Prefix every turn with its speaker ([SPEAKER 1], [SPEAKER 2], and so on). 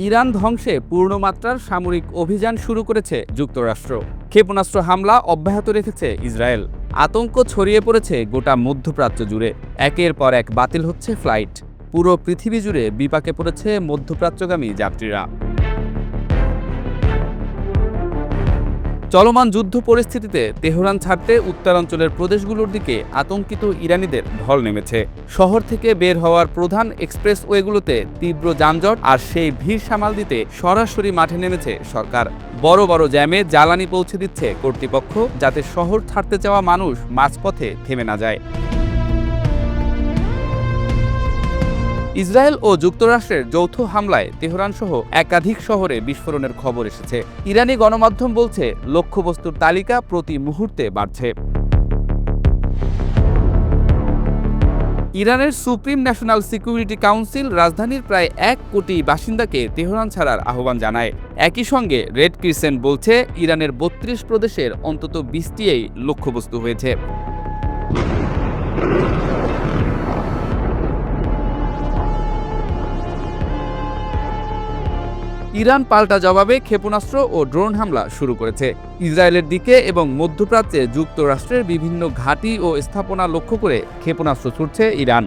[SPEAKER 1] Iran ধ্বংসে পূর্ণমাত্রার সামরিক অভিযান শুরু করেছে যুক্তরাষ্ট্র। ক্ষেপণাস্ত্র হামলা অব্যাহত রেখেছে ইসরায়েল। আতঙ্ক ছড়িয়ে পড়েছে গোটা মধ্যপ্রাচ্য জুড়ে। একের পর এক বাতিল হচ্ছে ফ্লাইট। পুরো পৃথিবী জুড়ে বিপাকে পড়েছে মধ্যপ্রাচ্যগামী যাত্রীরা। চলমান যুদ্ধ পরিস্থিতিতে তেহরান ছাড়তে উত্তরাঞ্চলের প্রদেশগুলোর দিকে আতঙ্কিত ইরানিদের ঢল নেমেছে। শহর থেকে বের হওয়ার প্রধান এক্সপ্রেসওয়েগুলোতে তীব্র যানজট, আর সেই ভিড় সামাল দিতে সরাসরি মাঠে নেমেছে সরকার। বড় বড় জ্যামে জ্বালানি পৌঁছে দিচ্ছে কর্তৃপক্ষ, যাতে শহর ছাড়তে চাওয়া মানুষ মাঝপথে থেমে না যায়। ইসরায়েল ও যুক্তরাষ্ট্রের যৌথ হামলায় তেহরানসহ একাধিক শহরে বিস্ফোরণের খবর এসেছে। ইরানি গণমাধ্যম বলছে, লক্ষ্যবস্তুর তালিকা প্রতি মুহূর্তে বাড়ছে। ইরানের সুপ্রিম ন্যাশনাল সিকিউরিটি কাউন্সিল রাজধানীর প্রায় 1 কোটি বাসিন্দাকে তেহরান ছাড়ার আহ্বান জানায়। একই সঙ্গে রেড ক্রিসেন্ট বলছে, ইরানের 32 প্রদেশের অন্তত 20টিই লক্ষ্যবস্তু হয়েছে। ইরান পাল্টা জবাবে ক্ষেপণাস্ত্র ও ড্রোন হামলা শুরু করেছে। ইসরায়েলের দিকে এবং মধ্যপ্রাচ্যে যুক্তরাষ্ট্রের বিভিন্ন ঘাঁটি ও স্থাপনা লক্ষ্য করে ক্ষেপণাস্ত্র ছুড়ছে ইরান।